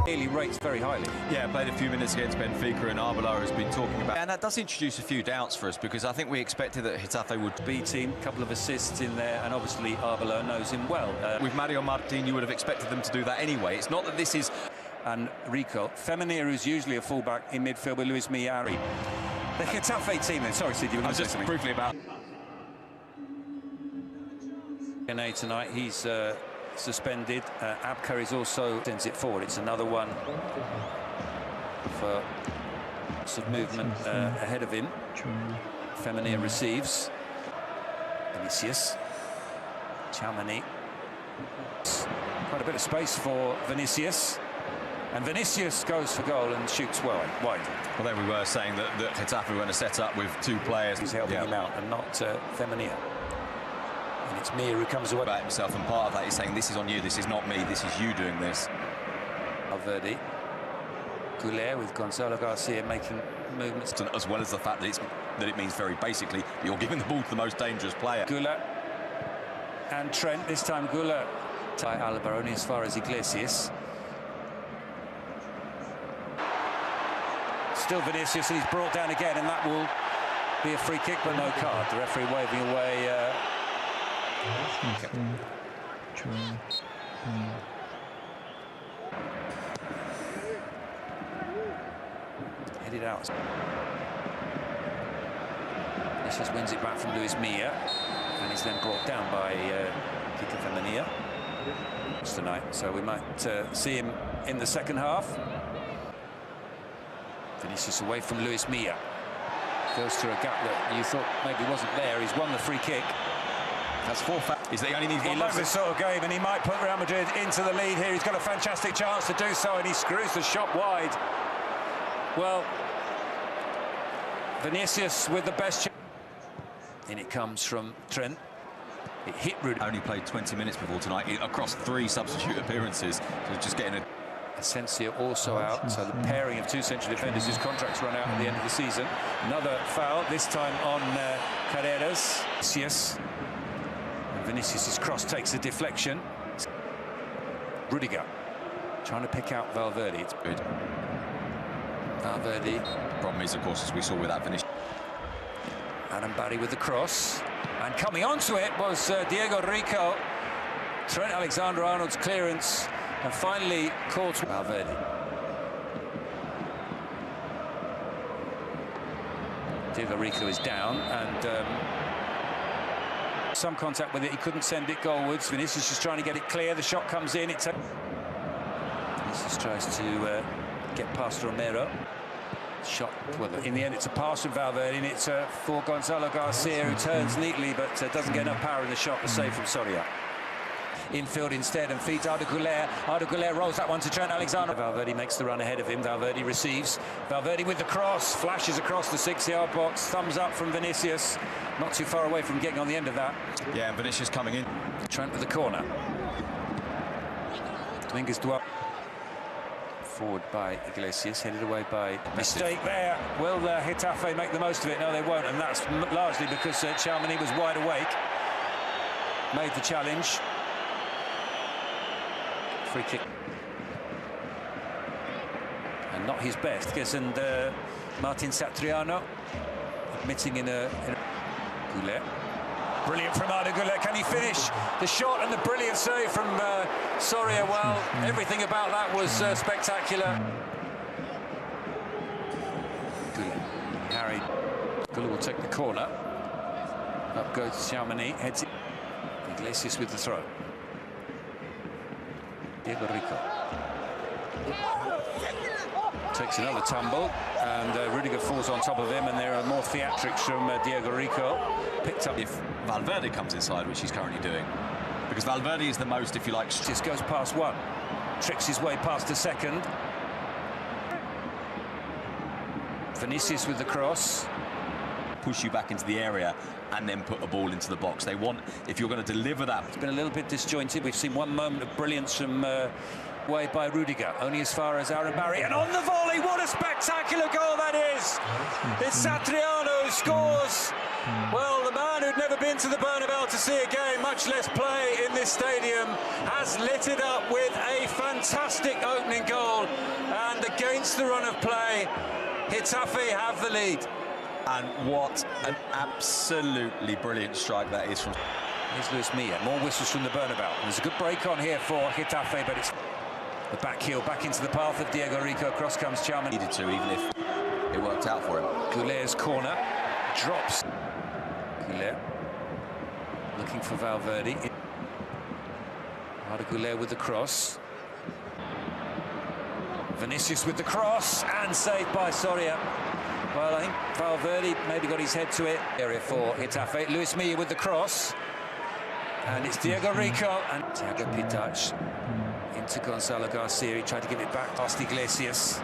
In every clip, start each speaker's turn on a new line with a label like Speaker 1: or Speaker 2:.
Speaker 1: Clearly rates very highly.
Speaker 2: Yeah, played a few minutes against Benfica, and Arbeloa has been talking about. And that does introduce a few doubts for us, because I think we expected that Getafe would
Speaker 1: B team, a couple of assists in there, and obviously Arbeloa knows him well.
Speaker 2: With Mario Martin, you would have expected them to do that anyway. It's not that this is.
Speaker 1: And Rico. Feminir, who's usually a fullback in midfield with Luis Miari. The Getafe team then. Sorry, Sid, you were going to say something.
Speaker 2: Briefly about.
Speaker 1: Tonight, he's suspended. Abkar is also sends it forward. It's another one for some movement ahead of him. Feminir receives. Vinicius. Chamani. Quite a bit of space for Vinicius. And Vinicius goes for goal and shoots wide.
Speaker 2: Well, there we were saying that Getafe were going to set up with two players.
Speaker 1: He's helping him out and not Feminir. And it's Mir who comes away.
Speaker 2: About himself, and part of that is saying, this is on you, this is not me, this is you doing this.
Speaker 1: Valverde. Goulet with Gonzalo Garcia making movements.
Speaker 2: As well as the fact that it means very basically you're giving the ball to the most dangerous player.
Speaker 1: Goulet and Trent, this time Goulet by Alba, only as far as Iglesias. Still Vinicius, and he's brought down again, and that will be a free kick, but no card. The referee waving away. Headed out. Vinicius wins it back from Luis Milla, and he's then brought down by Kiko Femenir tonight. So we might see him in the second half. Vinicius away from Luis Milla. Goes through a gap that you thought maybe wasn't there. He's won the free kick.
Speaker 2: That's four. Is that he only needs one?
Speaker 1: He loves this sort of game, and he might put Real Madrid into the lead here. He's got a fantastic chance to do so, and he screws the shot wide. Well, Vinicius with the best chance. In it comes from Trent. It hit Rudy.
Speaker 2: Only played 20 minutes before tonight across 3 substitute appearances. So just getting a.
Speaker 1: Asensio also out, so the pairing of 2 central defenders whose contracts run out at the end of the season. Another foul, this time on Carreras. Vinicius. And Vinicius' cross takes a deflection. Rudiger trying to pick out Valverde. It's good. Valverde.
Speaker 2: The problem is, of course, as we saw with that Vinicius.
Speaker 1: Adam Barry with the cross. And coming onto it was Diego Rico. Trent Alexander-Arnold's clearance. And finally caught Valverde. Diego Rico is down, and some contact with it. He couldn't send it goalwards. Vinicius is trying to get it clear. The shot comes in. Vinicius tries to get past Romero. Shot. Well, in the end, it's a pass from Valverde, and it's for Gonzalo Garcia, who turns neatly, but doesn't get enough power in the shot. The save from Soria. Infield instead, and feeds Arda Güler. Arda Güler rolls that one to Trent Alexander. Valverde makes the run ahead of him. Valverde receives. Valverde with the cross, flashes across the 6-yard box. Thumbs up from Vinicius. Not too far away from getting on the end of that.
Speaker 2: Yeah, and Vinicius coming in.
Speaker 1: Trent with the corner. Dominguez Duarte. Forward by Iglesias, headed away by mistake there. Will Getafe make the most of it? No, they won't, and that's largely because Chamani was wide awake. Made the challenge. Free kick. And not his best. And Martin Satriano admitting in a Goulet. Brilliant from Arda Güler. Can he finish the shot? And the brilliant save from Soria. Well, everything about that was spectacular. Goulet. Harry. Goulet will take the corner. Up goes Chamani. Heads it. Iglesias with the throw. Diego Rico. Takes another tumble, and Rudiger falls on top of him, and there are more theatrics from Diego Rico. Picked up.
Speaker 2: If Valverde comes inside, which he's currently doing, because Valverde is the most, if you like.
Speaker 1: Just goes past one, tricks his way past the second. Vinicius with the cross.
Speaker 2: Push you back into the area and then put a ball into the box. They want, if you're going to deliver that.
Speaker 1: It's been a little bit disjointed. We've seen one moment of brilliance from way by Rudiger, only as far as Aaron Barry, and on the volley, what a spectacular goal that is! It's Satriano who scores. Well, the man who who'd never been to the Bernabeu to see a game, much less play in this stadium, has lit it up with a fantastic opening goal. And against the run of play, Getafe have the lead.
Speaker 2: And what an absolutely brilliant strike that is from...
Speaker 1: Here's Luis Milla. More whistles from the Bernabeu. There's a good break on here for Getafe, but it's the back heel back into the path of Diego Rico. Cross comes Chalmers.
Speaker 2: Needed to, even if it worked out for him.
Speaker 1: Goulet's corner drops. Goulet looking for Valverde. Arda Goulet with the cross. Vinicius with the cross and saved by Soria. Well, I think Valverde maybe got his head to it. Area for Getafe. Luis Milla with the cross. And it's Diego Rico and Thiago Pitach into Gonzalo Garcia. He tried to give it back past Iglesias.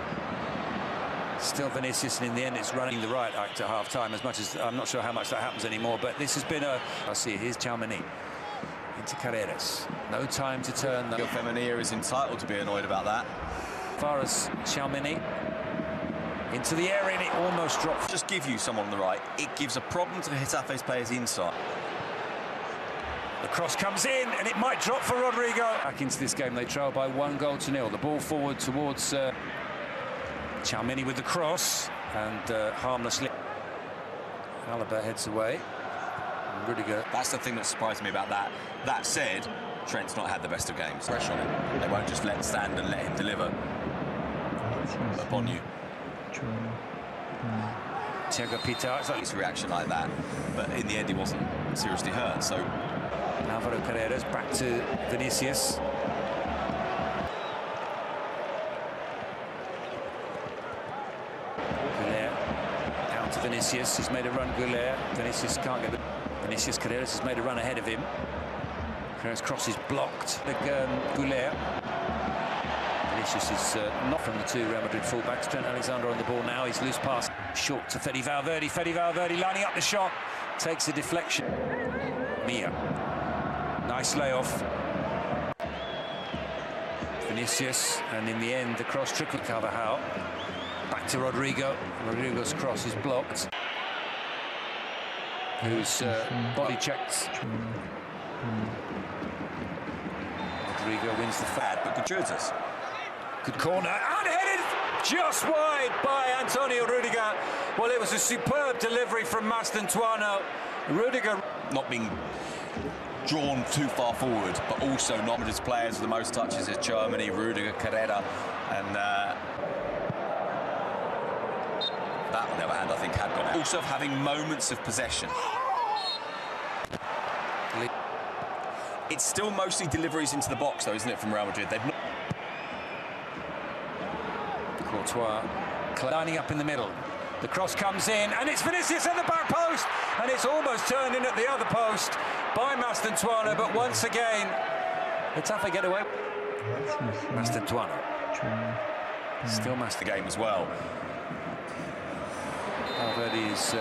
Speaker 1: Still Vinicius, and in the end it's running the right act at half-time, as much as I'm not sure how much that happens anymore, but this has been a... Garcia, here's Chalmers into Carreras. No time to turn.
Speaker 2: Femenia is entitled to be annoyed about that.
Speaker 1: As far as Chalmers into the area, and it almost drops.
Speaker 2: Just give you someone on the right. It gives a problem to Getafe's players inside.
Speaker 1: The cross comes in, and it might drop for Rodrigo. Back into this game, they trail by 1-0. The ball forward towards Chalmers with the cross, and harmlessly. Alaba heads away. And Rudiger.
Speaker 2: That's the thing that surprised me about that. That said, Trent's not had the best of games. Pressure on him. They won't just let him stand and let him deliver upon you.
Speaker 1: Thiago Pitach.
Speaker 2: His reaction like that, but in the end he wasn't seriously hurt, so...
Speaker 1: Alvaro Carreras back to Vinicius. Goulet down to Vinicius. He's made a run. Goulet. Vinicius can't get the... Vinicius Carreras has made a run ahead of him. Carreras' cross is blocked. Goulet. Vinicius is not from the two Real Madrid fullbacks. Trent Alexander on the ball now. He's loose pass short to Fede Valverde. Fede Valverde lining up the shot. Takes a deflection. Milla. Nice layoff. Vinicius, and in the end the cross trickled Carvajal. Back to Rodrigo. Rodrigo's cross is blocked. Who's body checked. Rodrigo wins the
Speaker 2: Bad, but gratuitous.
Speaker 1: Good corner, and headed just wide by Antonio Rudiger. Well, it was a superb delivery from Mastantuono. Rudiger
Speaker 2: not being drawn too far forward, but also not his players with the most touches is Germany, Rudiger, Carrera, and that, on the other hand, I think had gone out. Also having moments of possession. It's still mostly deliveries into the box, though, isn't it, from Real Madrid? They've not...
Speaker 1: Courtois lining up in the middle. The cross comes in, and it's Vinicius at the back post, and it's almost turned in at the other post by Mastantuono, but once again, Getafe get away. Mastantuono. Still Master
Speaker 2: game as well.
Speaker 1: Valverde is...